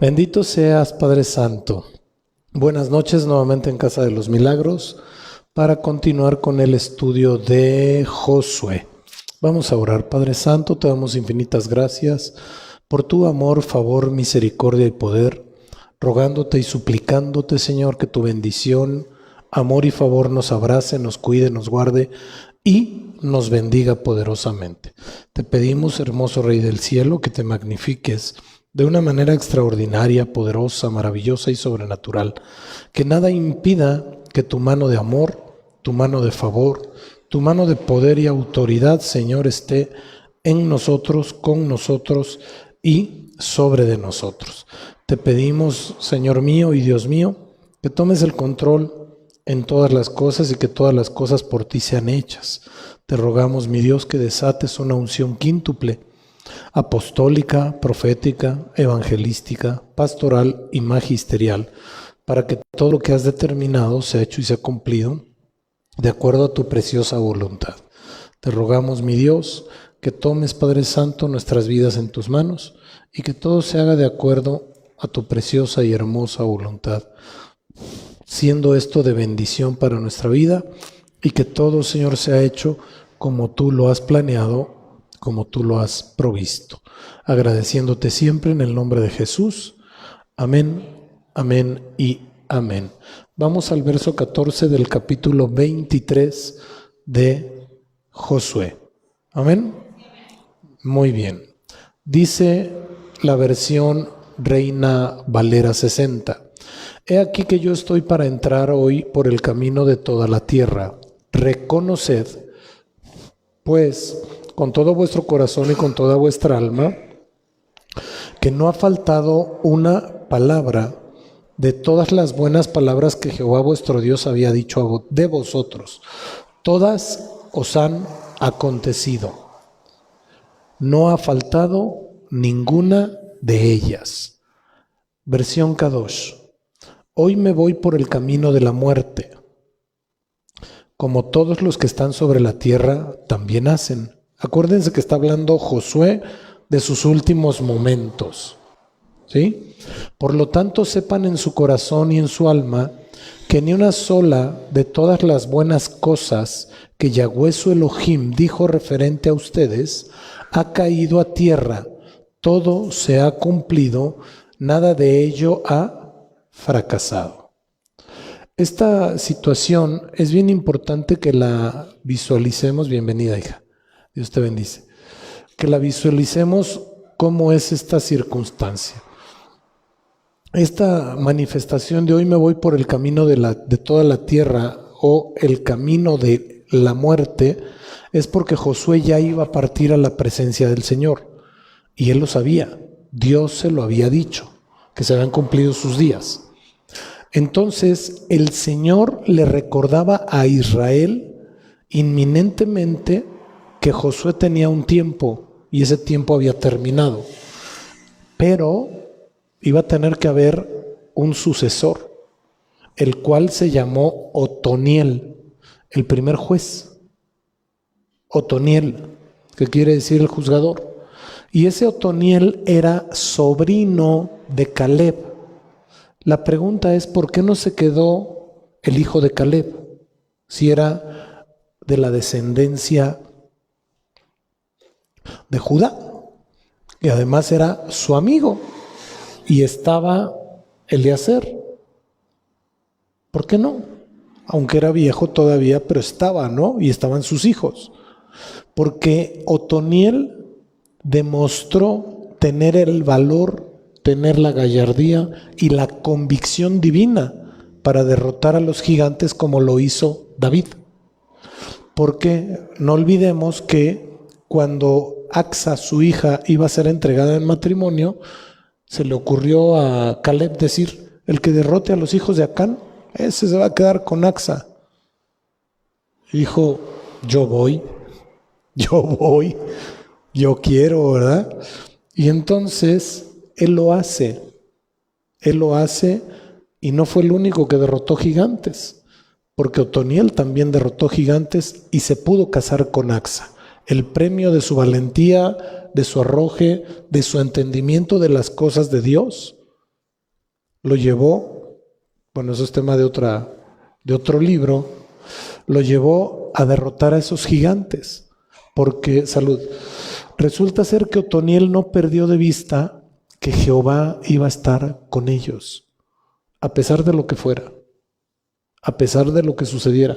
Bendito seas, Padre Santo. Buenas noches nuevamente en Casa de los Milagros para continuar con el estudio de Josué. Vamos a orar. Padre Santo, te damos infinitas gracias por tu amor, favor, misericordia y poder, rogándote y suplicándote, Señor, que tu bendición, amor y favor nos abrace, nos cuide, nos guarde y nos bendiga poderosamente. Te pedimos, hermoso Rey del Cielo, que te magnifiques de una manera extraordinaria, poderosa, maravillosa y sobrenatural, que nada impida que tu mano de amor, tu mano de favor, tu mano de poder y autoridad, Señor, esté en nosotros, con nosotros y sobre de nosotros. Te pedimos, Señor mío y Dios mío, que tomes el control en todas las cosas y que todas las cosas por ti sean hechas. Te rogamos, mi Dios, que desates una unción quíntuple, apostólica, profética, evangelística, pastoral y magisterial, para que todo lo que has determinado sea hecho y sea cumplido de acuerdo a tu preciosa voluntad. Te rogamos, mi Dios, que tomes, Padre Santo, nuestras vidas en tus manos y que todo se haga de acuerdo a tu preciosa y hermosa voluntad, siendo esto de bendición para nuestra vida y que todo, Señor, sea hecho como tú lo has planeado, como tú lo has provisto. Agradeciéndote siempre en el nombre de Jesús. Amén, amén y amén. Vamos al verso 14 del capítulo 23 de Josué. Amén. Muy bien. Dice la versión Reina Valera 60. He aquí que yo estoy para entrar hoy por el camino de toda la tierra. Reconoced, pues, con todo vuestro corazón y con toda vuestra alma, que no ha faltado una palabra de todas las buenas palabras que Jehová vuestro Dios había dicho de vosotros. Todas os han acontecido. No ha faltado ninguna de ellas. Versión Kadosh. Hoy me voy por el camino de la muerte, como todos los que están sobre la tierra también hacen. Acuérdense que está hablando Josué de sus últimos momentos, ¿sí? Por lo tanto, sepan en su corazón y en su alma que ni una sola de todas las buenas cosas que Yahweh su Elohim dijo referente a ustedes ha caído a tierra. Todo se ha cumplido, nada de ello ha fracasado. Esta situación es bien importante que la visualicemos. Bienvenida, hija. Dios te bendice. Que la visualicemos cómo es esta circunstancia. Esta manifestación de hoy me voy por el camino de toda la tierra o el camino de la muerte es porque Josué ya iba a partir a la presencia del Señor. Y él lo sabía. Dios se lo había dicho, que se habían cumplido sus días. Entonces el Señor le recordaba a Israel inminentemente que Josué tenía un tiempo y ese tiempo había terminado, pero iba a tener que haber un sucesor, el cual se llamó Otoniel, el primer juez. Otoniel, que quiere decir el juzgador. Y ese Otoniel era sobrino de Caleb. La pregunta es, ¿por qué no se quedó el hijo de Caleb? Si era de la descendencia de Judá, y además era su amigo, y estaba Eliezer. ¿Por qué no? Aunque era viejo todavía, pero estaba, ¿no? Y estaban sus hijos. Porque Otoniel demostró tener el valor, tener la gallardía y la convicción divina para derrotar a los gigantes como lo hizo David. Porque no olvidemos que cuando Axa, su hija, iba a ser entregada en matrimonio, se le ocurrió a Caleb decir, el que derrote a los hijos de Acán, ese se va a quedar con Axa. Y dijo, yo voy, yo quiero, ¿verdad? Y entonces él lo hace y no fue el único que derrotó gigantes, porque Otoniel también derrotó gigantes y se pudo casar con Axa. El premio de su valentía, de su arroje, de su entendimiento de las cosas de Dios, lo llevó, bueno, eso es tema de otro libro, lo llevó a derrotar a esos gigantes. Porque, salud, resulta ser que Otoniel no perdió de vista que Jehová iba a estar con ellos, a pesar de lo que fuera, a pesar de lo que sucediera.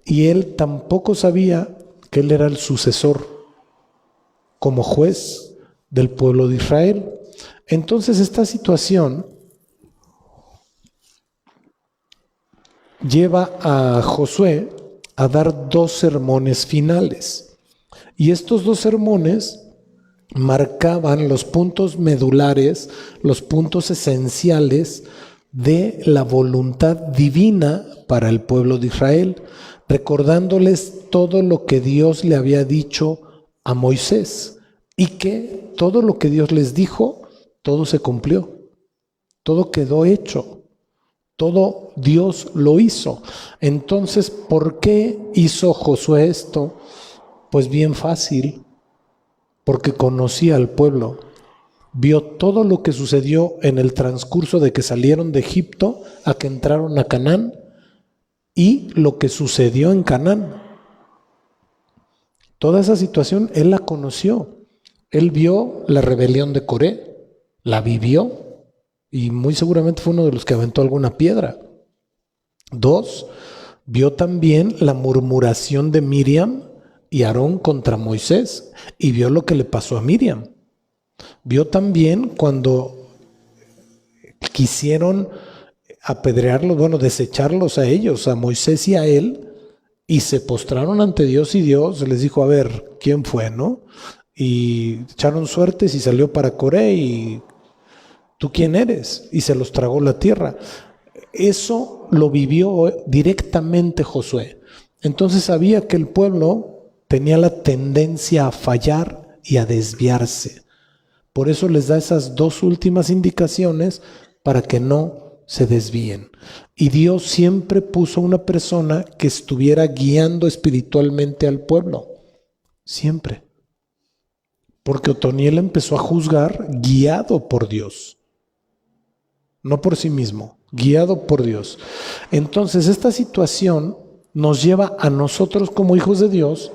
Y él tampoco sabía que él era el sucesor como juez del pueblo de Israel. Entonces esta situación lleva a Josué a dar 2 sermones finales. Y estos 2 sermones marcaban los puntos medulares, los puntos esenciales de la voluntad divina para el pueblo de Israel, recordándoles todo lo que Dios le había dicho a Moisés y que todo lo que Dios les dijo, todo se cumplió, todo quedó hecho, todo Dios lo hizo. Entonces, ¿por qué hizo Josué esto? Pues bien fácil, porque conocía al pueblo, vio todo lo que sucedió en el transcurso de que salieron de Egipto a que entraron a Canaán y lo que sucedió en Canaán. Toda esa situación él la conoció. Él vio la rebelión de Coré, la vivió y muy seguramente fue uno de los que aventó alguna piedra. 2, vio también la murmuración de Miriam y Aarón contra Moisés y vio lo que le pasó a Miriam. Vio también cuando quisieron apedrearlos, desecharlos a ellos, a Moisés y a él, y se postraron ante Dios y Dios les dijo, a ver, ¿quién fue, no? Y echaron suertes y salió para Coré y ¿tú quién eres? Y se los tragó la tierra. Eso lo vivió directamente Josué. Entonces sabía que el pueblo tenía la tendencia a fallar y a desviarse. Por eso les da esas 2 últimas indicaciones para que no se desvíen. Y Dios siempre puso una persona que estuviera guiando espiritualmente al pueblo. Siempre. Porque Otoniel empezó a juzgar guiado por Dios. No por sí mismo, guiado por Dios. Entonces esta situación nos lleva a nosotros como hijos de Dios,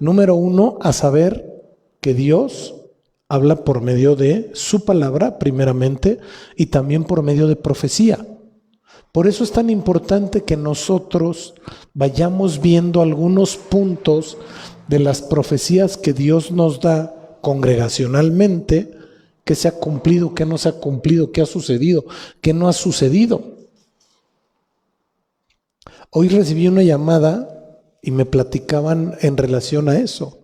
número 1, a saber que Dios habla por medio de su palabra, primeramente, y también por medio de profecía. Por eso es tan importante que nosotros vayamos viendo algunos puntos de las profecías que Dios nos da congregacionalmente, qué se ha cumplido, qué no se ha cumplido, qué ha sucedido, qué no ha sucedido. Hoy recibí una llamada y me platicaban en relación a eso,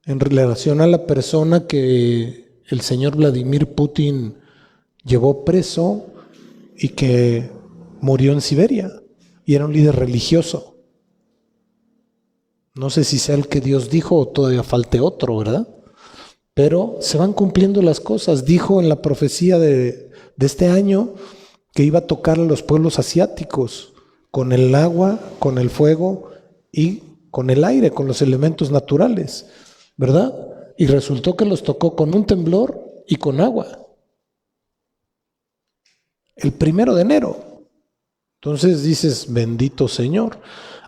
en relación a la persona que el señor Vladimir Putin llevó preso y que murió en Siberia y era un líder religioso. No sé si sea el que Dios dijo o todavía falte otro, ¿verdad? Pero se van cumpliendo las cosas. Dijo en la profecía de este año que iba a tocar a los pueblos asiáticos con el agua, con el fuego y con el aire, con los elementos naturales, ¿verdad? Y resultó que los tocó con un temblor y con agua. El 1 de enero. Entonces dices, bendito Señor.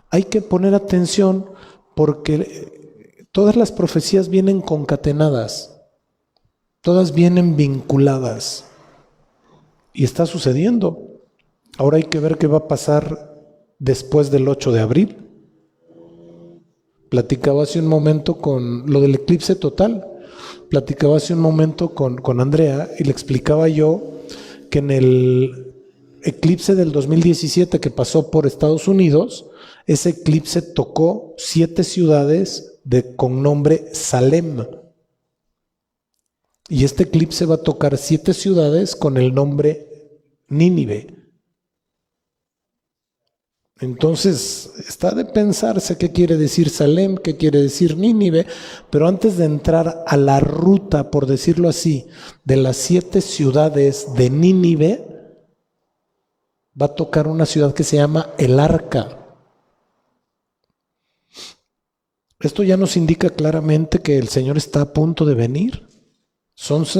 Hay que poner atención porque todas las profecías vienen concatenadas, todas vienen vinculadas y está sucediendo. Ahora hay que ver qué va a pasar después del 8 de abril. Platicaba hace un momento con lo del eclipse total. Platicaba hace un momento con Andrea y le explicaba yo que en el eclipse del 2017 que pasó por Estados Unidos, ese eclipse tocó 7 ciudades con nombre Salem. Y este eclipse va a tocar 7 ciudades con el nombre Nínive. Entonces, está de pensarse qué quiere decir Salem, qué quiere decir Nínive, pero antes de entrar a la ruta, por decirlo así, de las 7 ciudades de Nínive, va a tocar una ciudad que se llama El Arca. Esto ya nos indica claramente que el Señor está a punto de venir.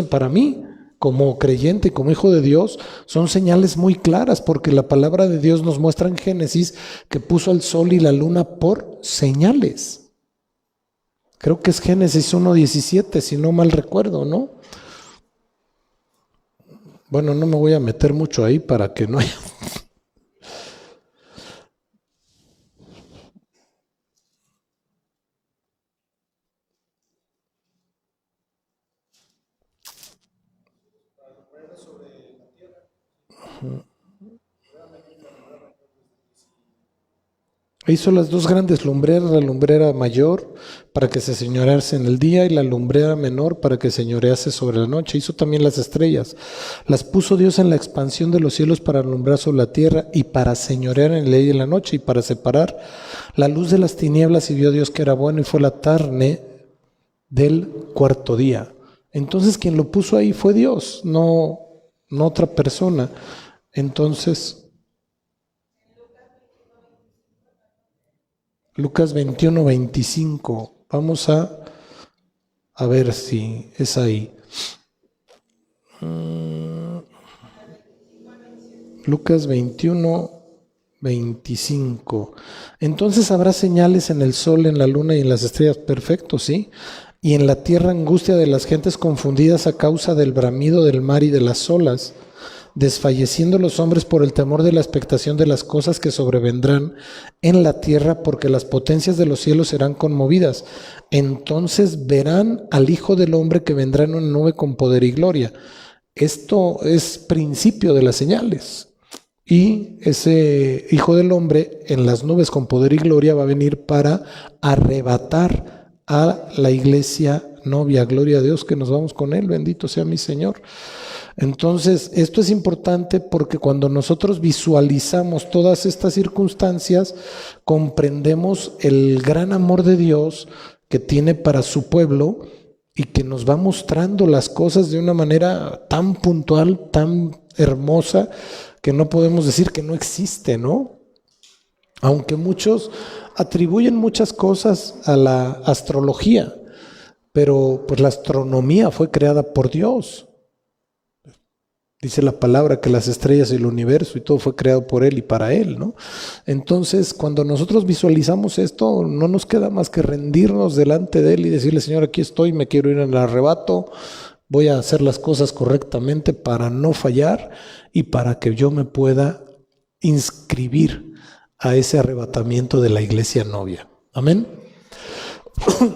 Para mí, como creyente y como hijo de Dios, son señales muy claras, porque la palabra de Dios nos muestra en Génesis que puso al sol y la luna por señales. Creo que es Génesis 1:17, si no mal recuerdo, ¿no? Bueno, no me voy a meter mucho ahí para que no haya... Hizo las dos grandes lumbreras, la lumbrera mayor para que se señorease en el día y la lumbrera menor para que señorease sobre la noche. Hizo también las estrellas. Las puso Dios en la expansión de los cielos para alumbrar sobre la tierra y para señorear en el día y en la noche y para separar la luz de las tinieblas, y vio Dios que era bueno, y fue la tarde del cuarto día. Entonces quien lo puso ahí fue Dios, no otra persona. Entonces... Lucas 21:25. Vamos a ver si es ahí. Lucas 21:25. Entonces habrá señales en el sol, en la luna y en las estrellas. Perfecto, ¿sí? Y en la tierra angustia de las gentes confundidas a causa del bramido del mar y de las olas, desfalleciendo los hombres por el temor de la expectación de las cosas que sobrevendrán en la tierra, porque las potencias de los cielos serán conmovidas. Entonces verán al Hijo del Hombre que vendrá en una nube con poder y gloria. Esto es principio de las señales. Y ese Hijo del Hombre en las nubes con poder y gloria va a venir para arrebatar a la iglesia novia. Gloria a Dios que nos vamos con Él, bendito sea mi Señor. Entonces, esto es importante porque cuando nosotros visualizamos todas estas circunstancias, comprendemos el gran amor de Dios que tiene para su pueblo y que nos va mostrando las cosas de una manera tan puntual, tan hermosa, que no podemos decir que no existe, ¿no? Aunque muchos atribuyen muchas cosas a la astrología, pero pues la astronomía fue creada por Dios. Dice la palabra que las estrellas y el universo y todo fue creado por Él y para Él, ¿no? Entonces, cuando nosotros visualizamos esto, no nos queda más que rendirnos delante de Él y decirle: Señor, aquí estoy, me quiero ir en el arrebato, voy a hacer las cosas correctamente para no fallar y para que yo me pueda inscribir a ese arrebatamiento de la iglesia novia. Amén.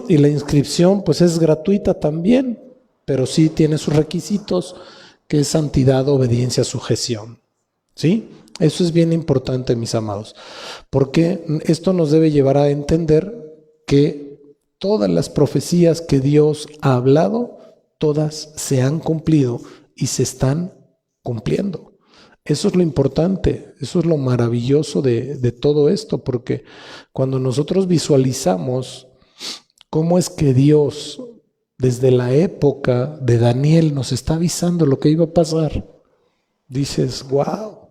Y la inscripción pues es gratuita también, pero sí tiene sus requisitos, que es santidad, obediencia, sujeción. ¿Sí? Eso es bien importante, mis amados, porque esto nos debe llevar a entender que todas las profecías que Dios ha hablado, todas se han cumplido y se están cumpliendo. Eso es lo importante, eso es lo maravilloso de todo esto, porque cuando nosotros visualizamos cómo es que Dios, desde la época de Daniel, nos está avisando lo que iba a pasar, dices: wow,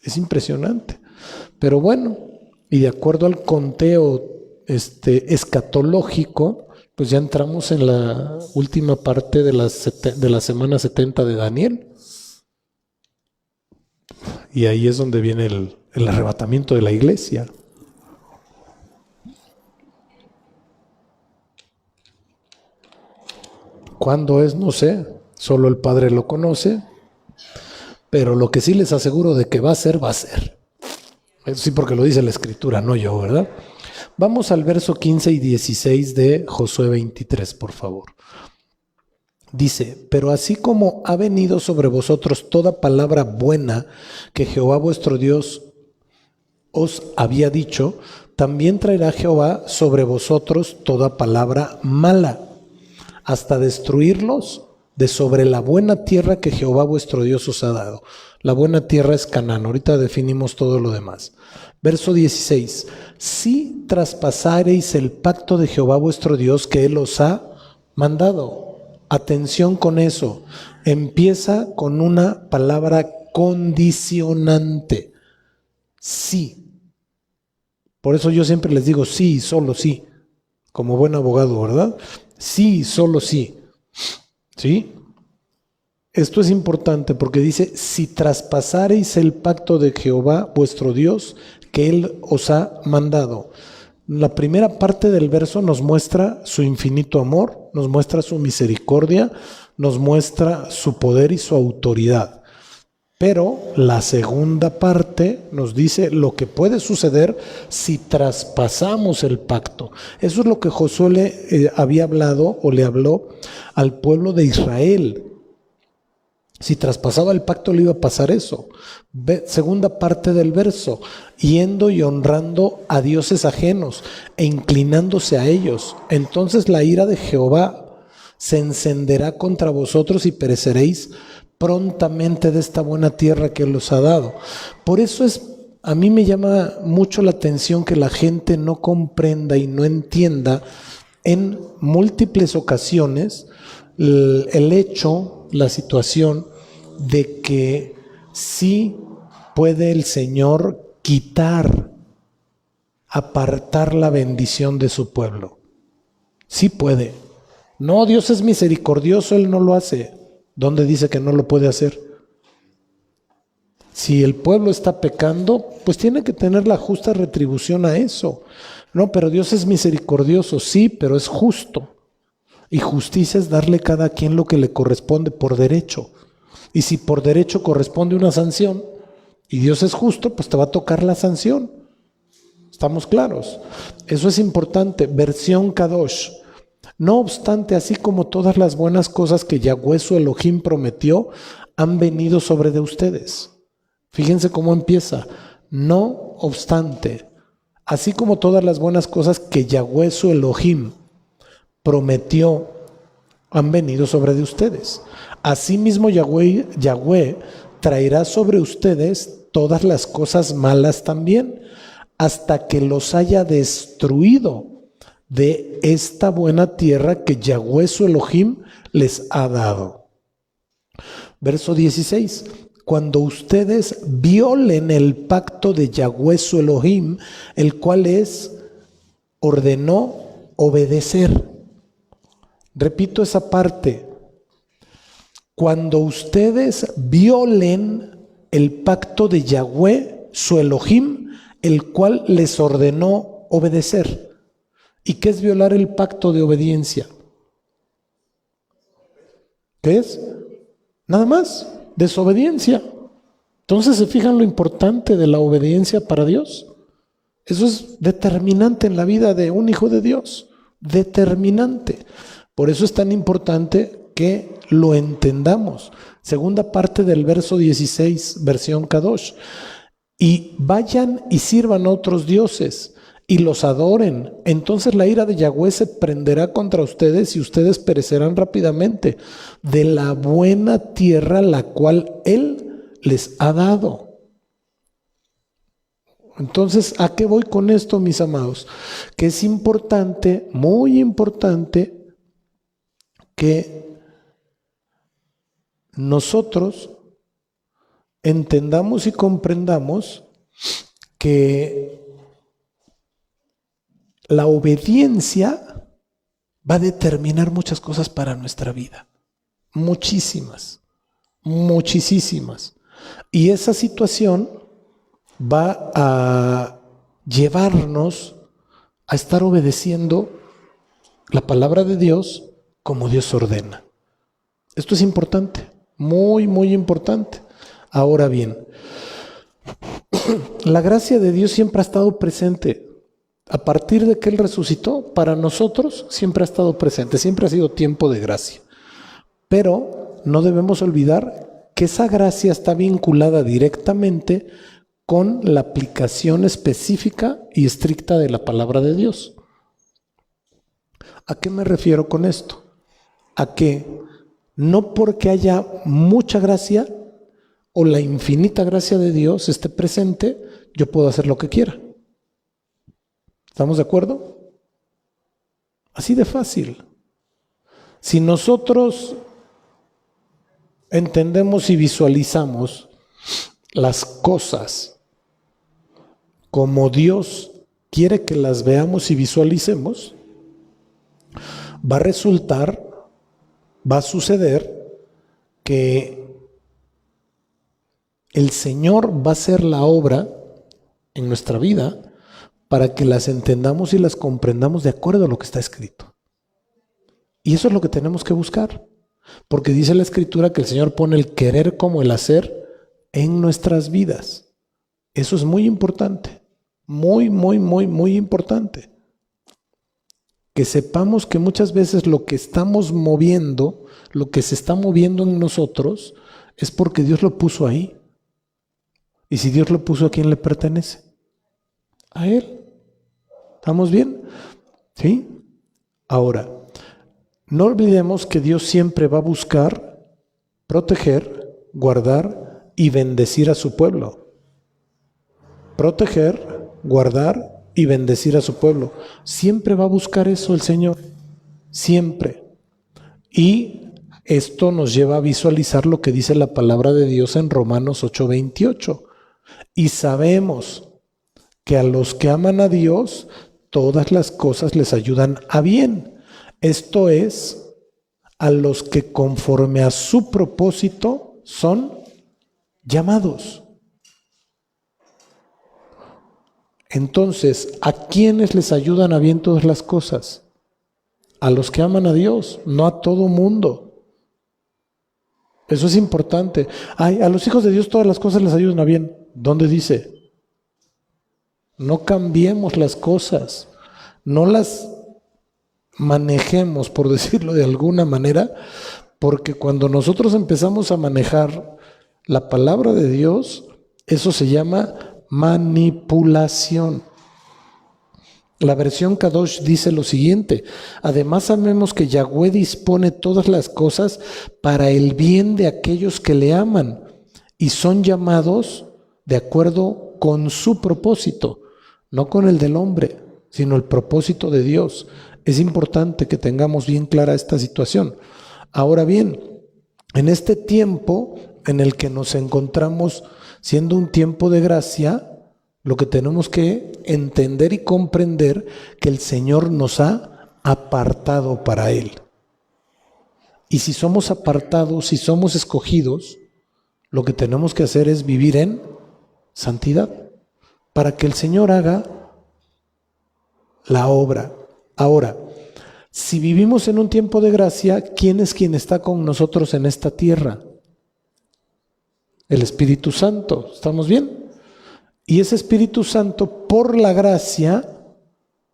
es impresionante. Pero bueno, y de acuerdo al conteo escatológico, pues ya entramos en la última parte de la semana 70 de Daniel. Y ahí es donde viene el arrebatamiento de la iglesia. ¿Cuándo es? No sé, solo el Padre lo conoce, pero lo que sí les aseguro de que va a ser, va a ser. Eso sí, porque lo dice la Escritura, no yo, ¿verdad? Vamos al verso 15 y 16 de Josué 23, por favor. Dice: pero así como ha venido sobre vosotros toda palabra buena que Jehová vuestro Dios os había dicho, también traerá Jehová sobre vosotros toda palabra mala, hasta destruirlos de sobre la buena tierra que Jehová vuestro Dios os ha dado. La buena tierra es Canaán. Ahorita definimos todo lo demás. Verso 16. Si traspasareis el pacto de Jehová vuestro Dios que Él os ha mandado. Atención con eso. Empieza con una palabra condicionante. Sí. Por eso yo siempre les digo sí, solo sí. como buen abogado, ¿verdad? Sí, solo sí. ¿Sí? Esto es importante porque dice, si traspasareis el pacto de Jehová vuestro Dios, que Él os ha mandado. La primera parte del verso nos muestra su infinito amor, nos muestra su misericordia, nos muestra su poder y su autoridad. Pero la segunda parte nos dice lo que puede suceder si traspasamos el pacto. Eso es lo que Josué le había hablado o le habló al pueblo de Israel. Si traspasaba el pacto le iba a pasar eso. Segunda parte del verso, yendo y honrando a dioses ajenos e inclinándose a ellos. Entonces la ira de Jehová se encenderá contra vosotros y pereceréis prontamente de esta buena tierra que Él os ha dado. Por eso a mí me llama mucho la atención que la gente no comprenda y no entienda en múltiples ocasiones el hecho, la situación de que sí puede el Señor quitar, apartar la bendición de su pueblo. Sí puede. No, Dios es misericordioso, Él no lo hace. ¿Dónde dice que no lo puede hacer? Si el pueblo está pecando, pues tiene que tener la justa retribución a eso. No, pero Dios es misericordioso, sí, pero es justo. Y justicia es darle a cada quien lo que le corresponde por derecho. Y si por derecho corresponde una sanción, y Dios es justo, pues te va a tocar la sanción. ¿Estamos claros? Eso es importante. Versión Kadosh. No obstante, así como todas las buenas cosas que Yahweh su Elohim prometió, han venido sobre de ustedes. Fíjense cómo empieza. No obstante, así como todas las buenas cosas que Yahweh su Elohim prometió, han venido sobre de ustedes. Asimismo Yahweh traerá sobre ustedes todas las cosas malas también, hasta que los haya destruido de esta buena tierra que Yahweh su Elohim les ha dado. Verso 16. Cuando ustedes violen el pacto de Yahweh su Elohim, el cual ordenó obedecer. Repito esa parte. Cuando ustedes violen el pacto de Yahweh su Elohim, el cual les ordenó obedecer. ¿Y qué es violar el pacto de obediencia? ¿Qué es? Nada más, desobediencia. Entonces, ¿se fijan lo importante de la obediencia para Dios? Eso es determinante en la vida de un hijo de Dios. Determinante. Por eso es tan importante que lo entendamos. Segunda parte del verso 16, versión Kadosh. Y vayan y sirvan a otros dioses y los adoren. Entonces la ira de Yahweh se prenderá contra ustedes y ustedes perecerán rápidamente de la buena tierra la cual Él les ha dado. Entonces, ¿a qué voy con esto, mis amados? Que es importante, muy importante, que nosotros entendamos y comprendamos que la obediencia va a determinar muchas cosas para nuestra vida. Muchísimas, muchísimas. Y esa situación va a llevarnos a estar obedeciendo la palabra de Dios como Dios ordena. Esto es importante, muy, muy importante. Ahora bien, la gracia de Dios siempre ha estado presente. A partir de que Él resucitó, para nosotros siempre ha estado presente, siempre ha sido tiempo de gracia. Pero no debemos olvidar que esa gracia está vinculada directamente con la aplicación específica y estricta de la palabra de Dios. ¿A qué me refiero con esto? A que no porque haya mucha gracia o la infinita gracia de Dios esté presente, yo puedo hacer lo que quiera. ¿Estamos de acuerdo? Así de fácil. Si nosotros entendemos y visualizamos las cosas como Dios quiere que las veamos y visualicemos, va a resultar, va a suceder que el Señor va a hacer la obra en nuestra vida para que las entendamos y las comprendamos de acuerdo a lo que está escrito. Y eso es lo que tenemos que buscar, porque dice la Escritura que el Señor pone el querer como el hacer en nuestras vidas. Eso es muy importante, muy, muy, muy, muy importante. Que sepamos que muchas veces lo que estamos moviendo, lo que se está moviendo en nosotros, es porque Dios lo puso ahí. Y si Dios lo puso, ¿a quién le pertenece? A Él. ¿Estamos bien? ¿Sí? Ahora, no olvidemos que Dios siempre va a buscar proteger, guardar y bendecir a su pueblo. Proteger, guardar y bendecir a su pueblo. Siempre va a buscar eso el Señor. Siempre. Y esto nos lleva a visualizar lo que dice la palabra de Dios en Romanos 8:28. Y sabemos que a los que aman a Dios, todas las cosas les ayudan a bien. Esto es, a los que conforme a su propósito son llamados. Entonces, ¿a quiénes les ayudan a bien todas las cosas? A los que aman a Dios, no a todo mundo. Eso es importante. Ay, a los hijos de Dios todas las cosas les ayudan a bien. ¿Dónde dice? No cambiemos las cosas, no las manejemos, por decirlo de alguna manera, porque cuando nosotros empezamos a manejar la palabra de Dios, eso se llama manipulación. La versión Kadosh dice lo siguiente: además sabemos que Yahweh dispone todas las cosas para el bien de aquellos que le aman y son llamados de acuerdo con su propósito, no con el del hombre, sino el propósito de Dios. Es importante que tengamos bien clara esta situación. Ahora bien, en este tiempo en el que nos encontramos siendo un tiempo de gracia, lo que tenemos que entender y comprender que el Señor nos ha apartado para Él. Y si somos apartados, si somos escogidos, lo que tenemos que hacer es vivir en santidad, para que el Señor haga la obra. Ahora, si vivimos en un tiempo de gracia, ¿quién es quien está con nosotros en esta tierra? El Espíritu Santo. ¿Estamos bien? Y ese Espíritu Santo, por la gracia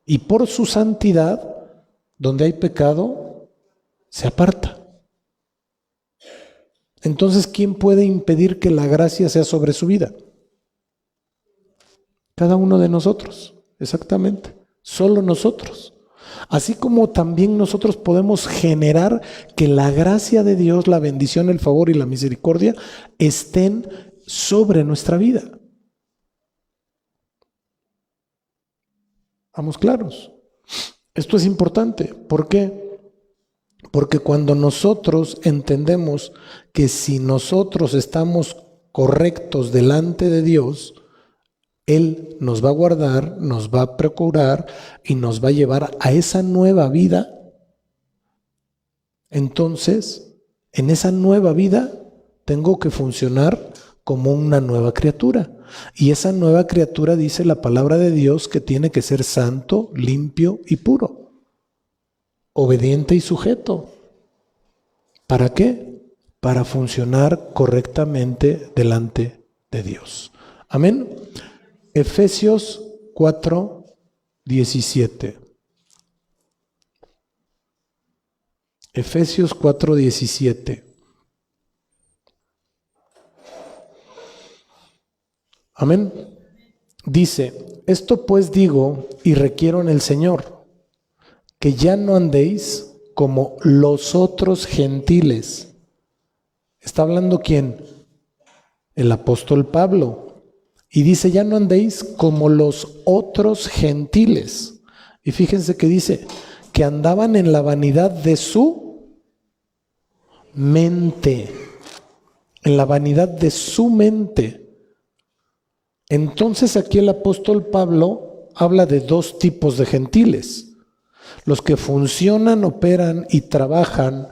y por su santidad, donde hay pecado, se aparta. Entonces, ¿quién puede impedir que la gracia sea sobre su vida? Cada uno de nosotros, exactamente. Solo nosotros. Así como también nosotros podemos generar que la gracia de Dios, la bendición, el favor y la misericordia estén sobre nuestra vida. Vamos claros. Esto es importante. ¿Por qué? Porque cuando nosotros entendemos que si nosotros estamos correctos delante de Dios, Él nos va a guardar, nos va a procurar y nos va a llevar a esa nueva vida. Entonces, en esa nueva vida tengo que funcionar como una nueva criatura. Y esa nueva criatura, dice la palabra de Dios, que tiene que ser santo, limpio y puro, obediente y sujeto. ¿Para qué? Para funcionar correctamente delante de Dios. Amén. Efesios 4:17. Efesios 4:17. Amén. Dice: esto pues digo y requiero en el Señor, que ya no andéis como los otros gentiles. ¿Está hablando quién? El apóstol Pablo. Y dice: ya no andéis como los otros gentiles. Y fíjense que dice que andaban en la vanidad de su mente. En la vanidad de su mente. Entonces aquí el apóstol Pablo habla de dos tipos de gentiles. Los que funcionan, operan y trabajan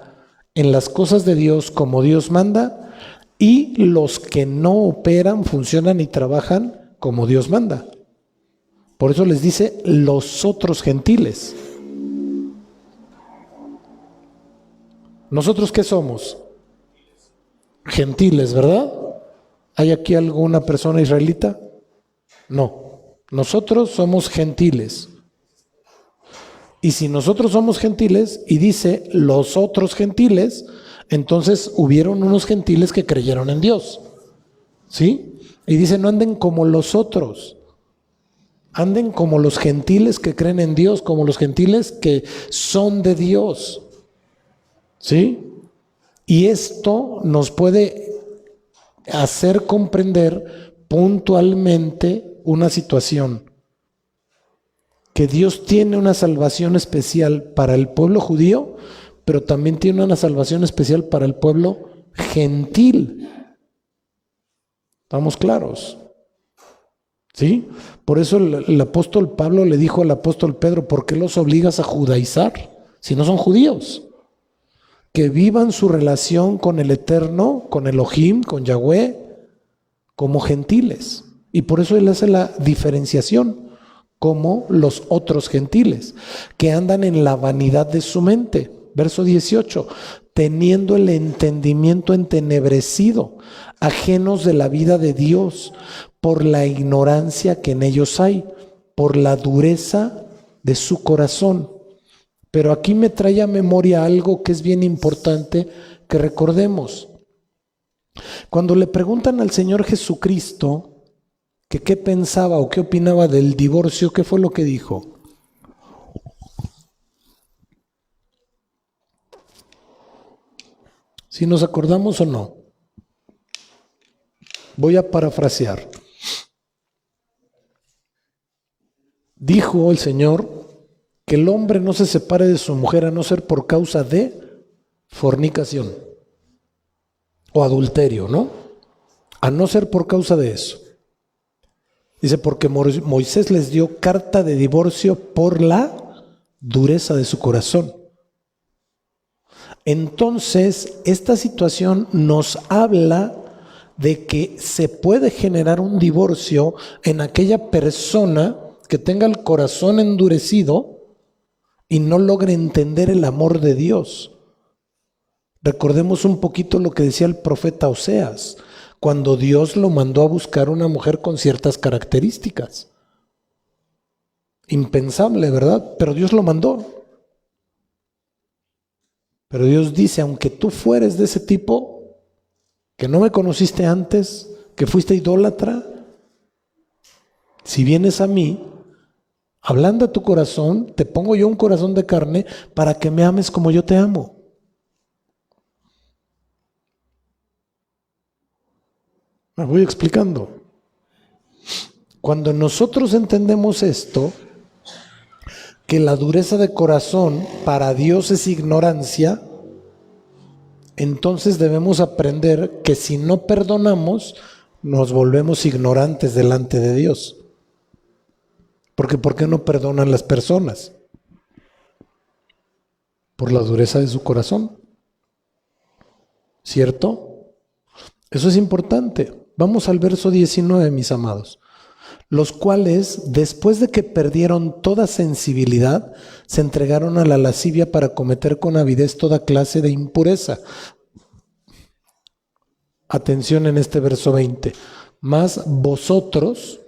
en las cosas de Dios como Dios manda, y los que no operan, funcionan y trabajan como Dios manda. Por eso les dice los otros gentiles. ¿Nosotros qué somos? Gentiles, ¿verdad? ¿Hay aquí alguna persona israelita? No. Nosotros somos gentiles. Y si nosotros somos gentiles, y dice los otros gentiles, entonces hubieron unos gentiles que creyeron en Dios. ¿Sí? Y dice, no anden como los otros. Anden como los gentiles que creen en Dios, como los gentiles que son de Dios. ¿Sí? Y esto nos puede hacer comprender puntualmente una situación. Que Dios tiene una salvación especial para el pueblo judío, pero también tiene una salvación especial para el pueblo gentil. ¿Estamos claros? ¿Sí? Por eso el apóstol Pablo le dijo al apóstol Pedro, ¿por qué los obligas a judaizar si no son judíos? Que vivan su relación con el Eterno, con Elohim, con Yahweh, como gentiles. Y por eso él hace la diferenciación, como los otros gentiles, que andan en la vanidad de su mente. Verso 18, teniendo el entendimiento entenebrecido, ajenos de la vida de Dios, por la ignorancia que en ellos hay, por la dureza de su corazón. Pero aquí me trae a memoria algo que es bien importante que recordemos. Cuando le preguntan al Señor Jesucristo que qué pensaba o qué opinaba del divorcio, ¿qué fue lo que dijo? ¿Si nos acordamos o no? Voy a parafrasear. Dijo el Señor que el hombre no se separe de su mujer a no ser por causa de fornicación o adulterio, ¿no? A no ser por causa de eso. Dice, porque Moisés les dio carta de divorcio por la dureza de su corazón. Entonces, esta situación nos habla de que se puede generar un divorcio en aquella persona que tenga el corazón endurecido y no logre entender el amor de Dios. Recordemos un poquito lo que decía el profeta Oseas, cuando Dios lo mandó a buscar una mujer con ciertas características. Impensable, ¿verdad? Pero Dios lo mandó. Pero Dios dice, aunque tú fueres de ese tipo, que no me conociste antes, que fuiste idólatra, si vienes a mí, ablanda tu corazón, te pongo yo un corazón de carne para que me ames como yo te amo. Me voy explicando. Cuando nosotros entendemos esto, que la dureza de corazón para Dios es ignorancia, entonces debemos aprender que si no perdonamos, nos volvemos ignorantes delante de Dios. Porque ¿por qué no perdonan las personas? Por la dureza de su corazón. ¿Cierto? Eso es importante. Vamos al verso 19, mis amados. Los cuales, después de que perdieron toda sensibilidad, se entregaron a la lascivia para cometer con avidez toda clase de impureza. Atención en este verso 20. Mas vosotros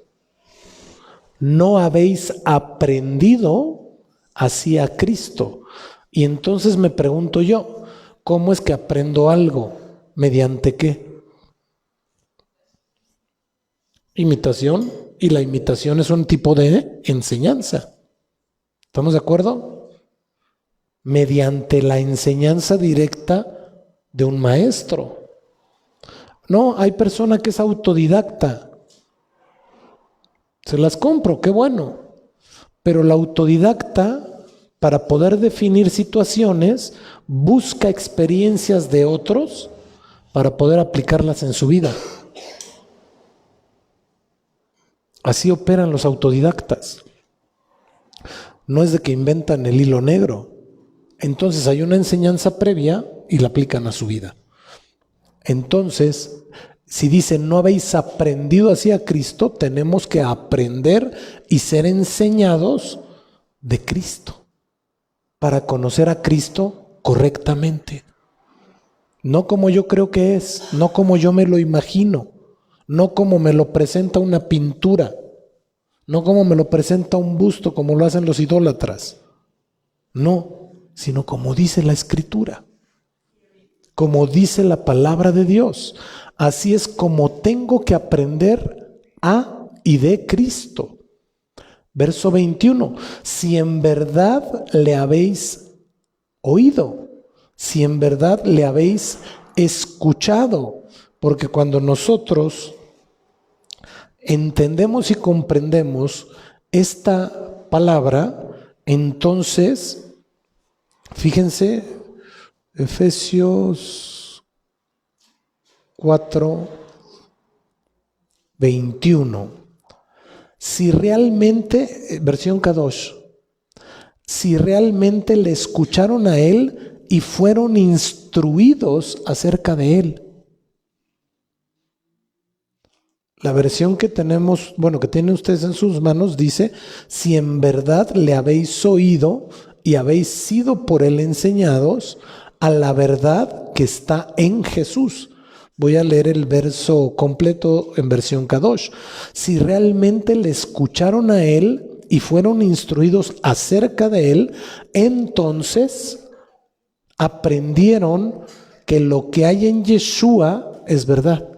no habéis aprendido así a Cristo. Y entonces me pregunto yo, ¿cómo es que aprendo algo? ¿Mediante qué? Imitación, y la imitación es un tipo de enseñanza. ¿Estamos de acuerdo? Mediante la enseñanza directa de un maestro. No, hay persona que es autodidacta. Se las compro, qué bueno. Pero la autodidacta, para poder definir situaciones, busca experiencias de otros para poder aplicarlas en su vida. Así operan los autodidactas. no es de que inventan el hilo negro. Entonces hay una enseñanza previa y la aplican a su vida. Entonces, si dicen no habéis aprendido así a Cristo, tenemos que aprender y ser enseñados de Cristo para conocer a Cristo correctamente. No como yo creo que es, no como yo me lo imagino, no como me lo presenta una pintura, no como me lo presenta un busto como lo hacen los idólatras. No, sino como dice la Escritura, como dice la palabra de Dios. Así es como tengo que aprender a y de Cristo. Verso 21, si en verdad le habéis oído, si en verdad le habéis escuchado, porque cuando nosotros entendemos y comprendemos esta palabra, entonces, fíjense, Efesios 4, 21. Si realmente, versión Kadosh, si realmente le escucharon a él y fueron instruidos acerca de él. La versión que tenemos, bueno, que tienen ustedes en sus manos dice, si en verdad le habéis oído y habéis sido por él enseñados a la verdad que está en Jesús. Voy a leer el verso completo en versión Kadosh. Si realmente le escucharon a él y fueron instruidos acerca de él, entonces aprendieron que lo que hay en Yeshua es verdad.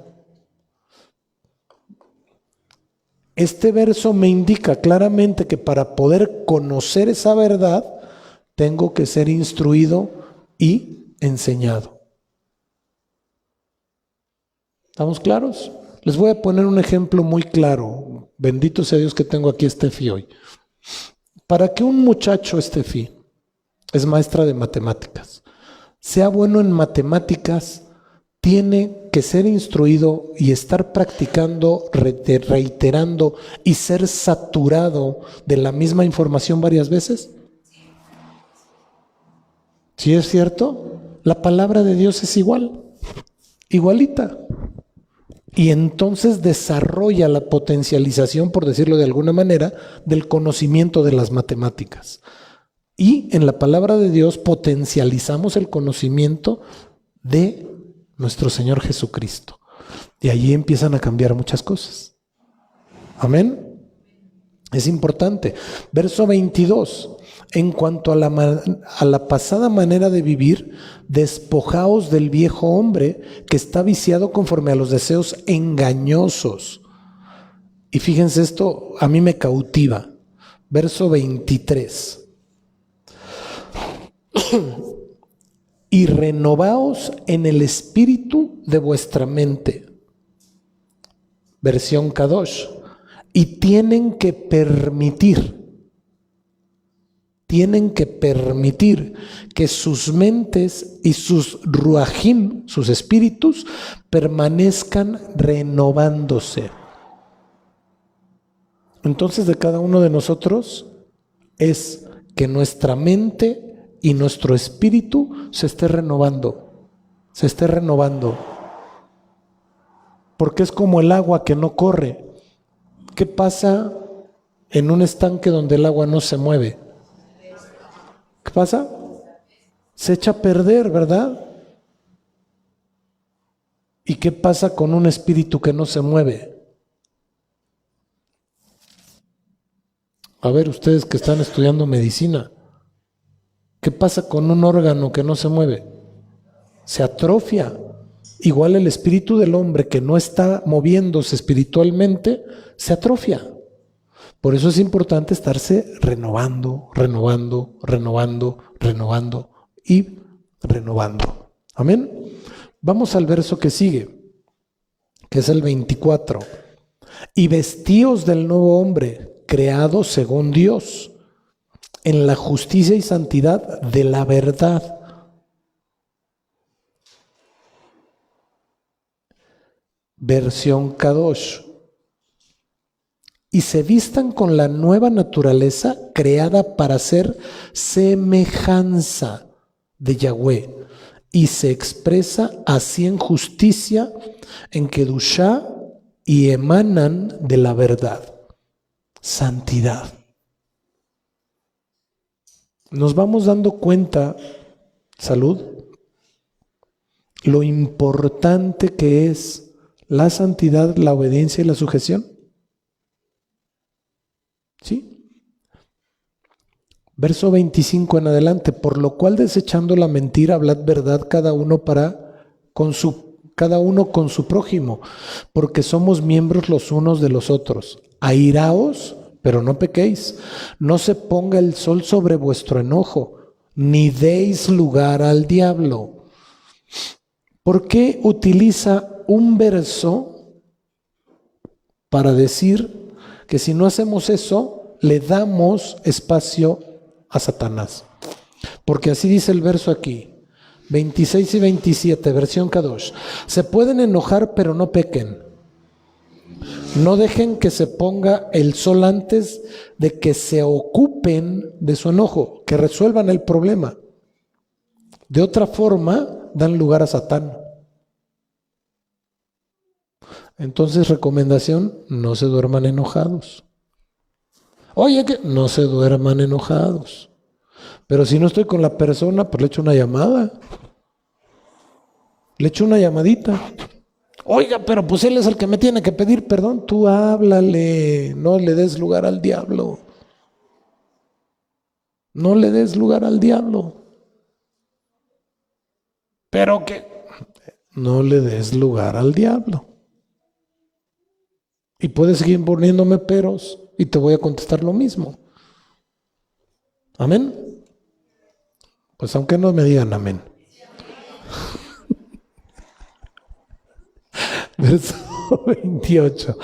Este verso me indica claramente que para poder conocer esa verdad, tengo que ser instruido y enseñado. ¿Estamos claros? Les voy a poner un ejemplo muy claro. Bendito sea Dios que tengo aquí a Estefi hoy. Para que un muchacho, Estefi, es maestra de matemáticas, sea bueno en matemáticas, tiene que ser instruido y estar practicando, reiterando y ser saturado de la misma información varias veces. ¿Sí es cierto? La palabra de Dios es igual, igualita. Y entonces desarrolla la potencialización, por decirlo de alguna manera, del conocimiento de las matemáticas. Y en la palabra de Dios potencializamos el conocimiento de nuestro Señor Jesucristo. Y allí empiezan a cambiar muchas cosas. Amén. Es importante. Verso 22. En cuanto a la pasada manera de vivir, despojaos del viejo hombre que está viciado conforme a los deseos engañosos. Y fíjense, esto a mí me cautiva. Verso 23. Y renovaos en el espíritu de vuestra mente. Versión Kadosh. Y tienen que permitir que sus mentes y sus ruajim, sus espíritus, permanezcan renovándose. Entonces, de cada uno de nosotros es que nuestra mente y nuestro espíritu se esté renovando, porque es como el agua que no corre. ¿Qué pasa en un estanque donde el agua no se mueve? ¿Qué pasa? Se echa a perder, ¿verdad? ¿Y qué pasa con un espíritu que no se mueve? A ver, ustedes que están estudiando medicina, ¿qué pasa con un órgano que no se mueve? Se atrofia. Igual el espíritu del hombre que no está moviéndose espiritualmente, se atrofia. Por eso es importante estarse renovando y renovando. Amén. Vamos al verso que sigue, que es el 24. Y vestíos del nuevo hombre, creado según Dios, en la justicia y santidad de la verdad. Versión Kadosh. y se vistan con la nueva naturaleza creada para ser semejanza de Yahweh, y se expresa así en justicia, en Kedushá, y emanan de la verdad. Santidad. Nos vamos dando cuenta, salud, lo importante que es la santidad, la obediencia y la sujeción. ¿Sí? Verso 25 en adelante, por lo cual desechando la mentira, hablad verdad cada uno con su prójimo, porque somos miembros los unos de los otros. Airaos, pero no pequéis. No se ponga el sol sobre vuestro enojo, ni deis lugar al diablo. ¿Por qué utiliza un verso para decir que si no hacemos eso, le damos espacio a Satanás? Porque así dice el verso aquí, 26 y 27, versión Kadosh. Se pueden enojar, pero no pequen. No dejen que se ponga el sol antes de que se ocupen de su enojo, que resuelvan el problema. De otra forma, dan lugar a Satán. Entonces, recomendación, no se duerman enojados. Oye, que no se duerman enojados. Pero si no estoy con la persona, pues le echo una llamada. Le echo una llamadita. Oiga, pero pues él es el que me tiene que pedir perdón. Tú háblale, no le des lugar al diablo. No le des lugar al diablo. Pero que no le des lugar al diablo. Y puedes seguir poniéndome peros y te voy a contestar lo mismo. ¿Amén? Pues aunque no me digan amén. Verso 28.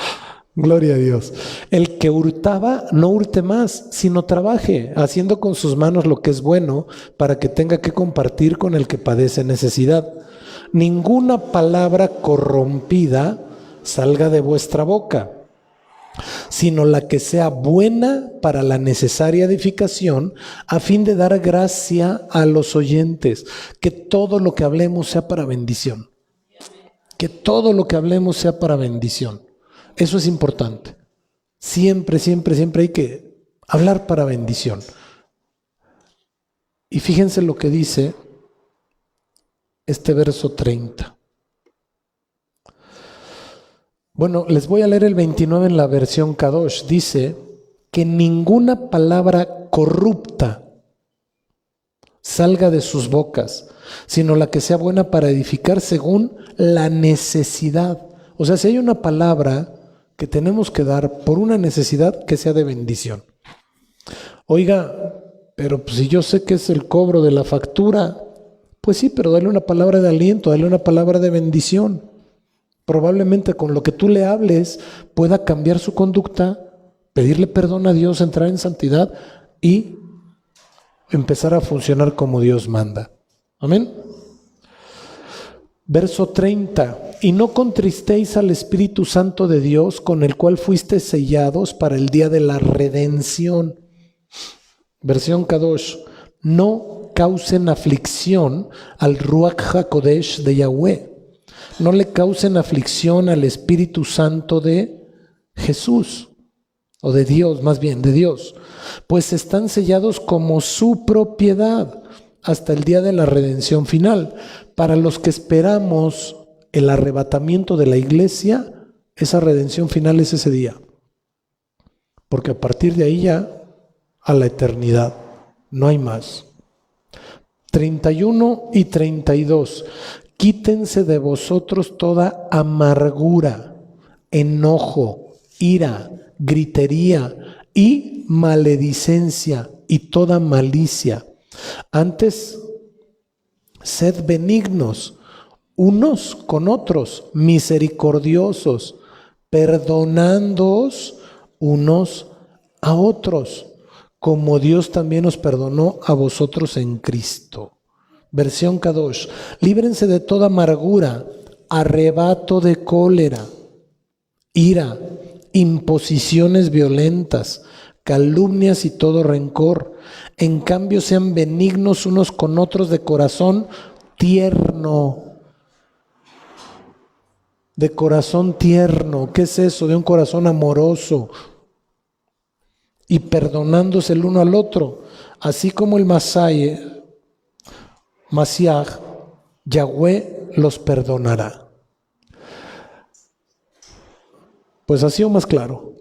Gloria a Dios. El que hurtaba, no hurte más, sino trabaje, haciendo con sus manos lo que es bueno, para que tenga que compartir con el que padece necesidad. Ninguna palabra corrompida salga de vuestra boca, sino la que sea buena para la necesaria edificación, a fin de dar gracia a los oyentes. Que todo lo que hablemos sea para bendición. Que todo lo que hablemos sea para bendición. Eso es importante. Siempre, siempre, siempre hay que hablar para bendición. Y fíjense lo que dice este verso 30. Bueno, les voy a leer el 29 en la versión Kadosh. Dice que ninguna palabra corrupta salga de sus bocas, sino la que sea buena para edificar según la necesidad. O sea, si hay una palabra que tenemos que dar por una necesidad, que sea de bendición. Oiga, pero pues si yo sé que es el cobro de la factura, pues sí, pero dale una palabra de aliento, dale una palabra de bendición. Probablemente con lo que tú le hables pueda cambiar su conducta, pedirle perdón a Dios, entrar en santidad y empezar a funcionar como Dios manda. Amén. Verso 30. Y no contristéis al Espíritu Santo de Dios, con el cual fuisteis sellados para el día de la redención. Versión Kadosh. No causen aflicción al Ruach HaKodesh de Yahweh. No le causen aflicción al Espíritu Santo de Jesús, o de Dios, más bien, de Dios, pues están sellados como su propiedad hasta el día de la redención final. Para los que esperamos el arrebatamiento de la iglesia, esa redención final es ese día, porque a partir de ahí ya a la eternidad, no hay más. 31 y 32. Quítense de vosotros toda amargura, enojo, ira, gritería y maledicencia y toda malicia. Antes, sed benignos unos con otros, misericordiosos, perdonándoos unos a otros, como Dios también os perdonó a vosotros en Cristo. Versión Kadosh. Líbrense de toda amargura, arrebato de cólera, ira, imposiciones violentas, calumnias y todo rencor. En cambio, sean benignos unos con otros de corazón tierno. De corazón tierno. ¿Qué es eso? De un corazón amoroso. Y perdonándose el uno al otro. Así como el Mashiach, Yahweh los perdonará. Pues así o más claro.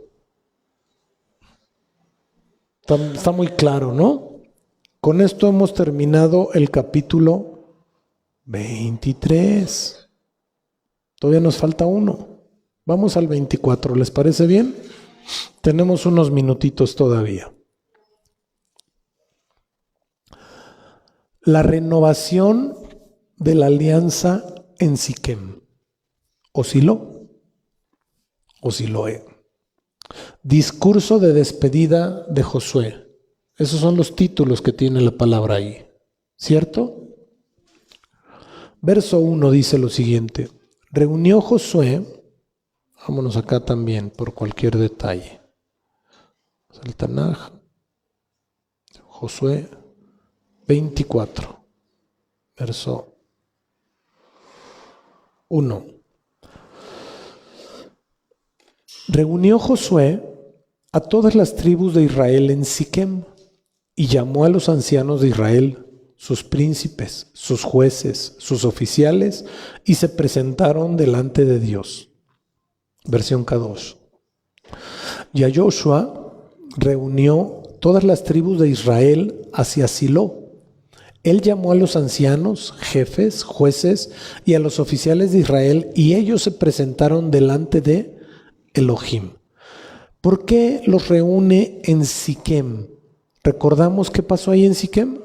Está muy claro, ¿no? Con esto hemos terminado el capítulo 23. Todavía nos falta uno. Vamos al 24, ¿les parece bien? Tenemos unos minutitos todavía. La renovación de la alianza en Siquem. O Siloé. Discurso de despedida de Josué. Esos son los títulos que tiene la palabra ahí. ¿Cierto? Verso 1 dice lo siguiente. Reunió Josué, vámonos acá también por cualquier detalle. El Tanaj, Josué 24, verso 1. Reunió Josué a todas las tribus de Israel en Siquem y llamó a los ancianos de Israel, sus príncipes, sus jueces, sus oficiales, y se presentaron delante de Dios. Versión K2. Y a Joshua reunió todas las tribus de Israel hacia Silo. Él llamó a los ancianos, jefes, jueces y a los oficiales de Israel, y ellos se presentaron delante de Elohim. ¿Por qué los reúne en Siquem? ¿Recordamos qué pasó ahí en Siquem?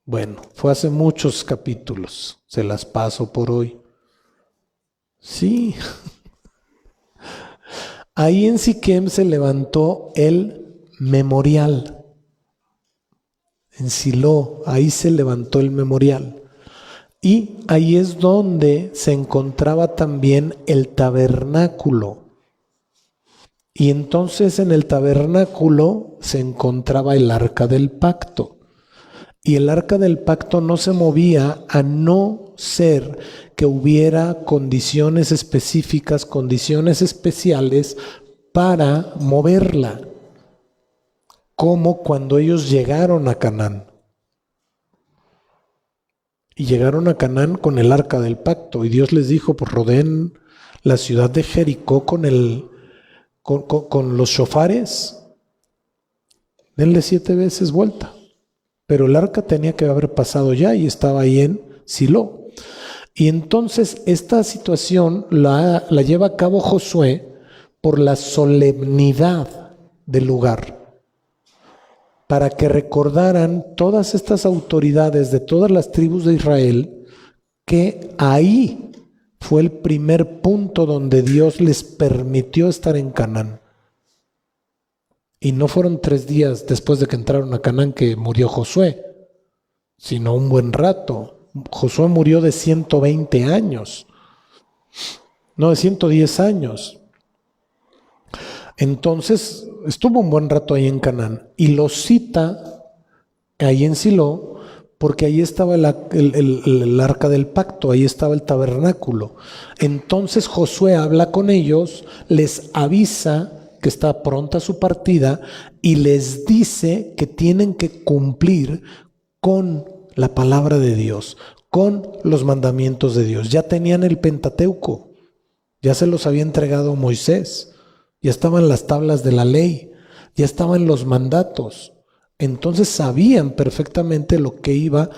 Bueno, fue hace muchos capítulos, se las paso por hoy. Sí. Ahí en Siquem se levantó el memorial. En Silo, ahí se levantó el memorial. Y ahí es donde se encontraba también el tabernáculo. Y entonces en el tabernáculo se encontraba el arca del pacto. Y el arca del pacto no se movía a no ser que hubiera condiciones específicas, condiciones especiales para moverla, como cuando ellos llegaron a Canaán. Y llegaron a Canaán con el arca del pacto, y Dios les dijo, pues rodeen la ciudad de Jericó con los shofares, denle 7 veces vuelta. Pero el arca tenía que haber pasado ya y estaba ahí en Silo. Y entonces esta situación la lleva a cabo Josué por la solemnidad del lugar, para que recordaran todas estas autoridades de todas las tribus de Israel que ahí fue el primer punto donde Dios les permitió estar en Canaán. Y no fueron 3 días después de que entraron a Canaán que murió Josué, sino un buen rato. Josué murió de 120 años, no, de 110 años. Entonces estuvo un buen rato ahí en Canaán y lo cita ahí en Silo porque ahí estaba el arca del pacto, ahí estaba el tabernáculo. Entonces Josué habla con ellos, les avisa que está pronta su partida y les dice que tienen que cumplir con la palabra de Dios, con los mandamientos de Dios. Ya tenían el Pentateuco, ya se los había entregado Moisés, ya estaban las tablas de la ley, ya estaban los mandatos. Entonces sabían perfectamente lo que iba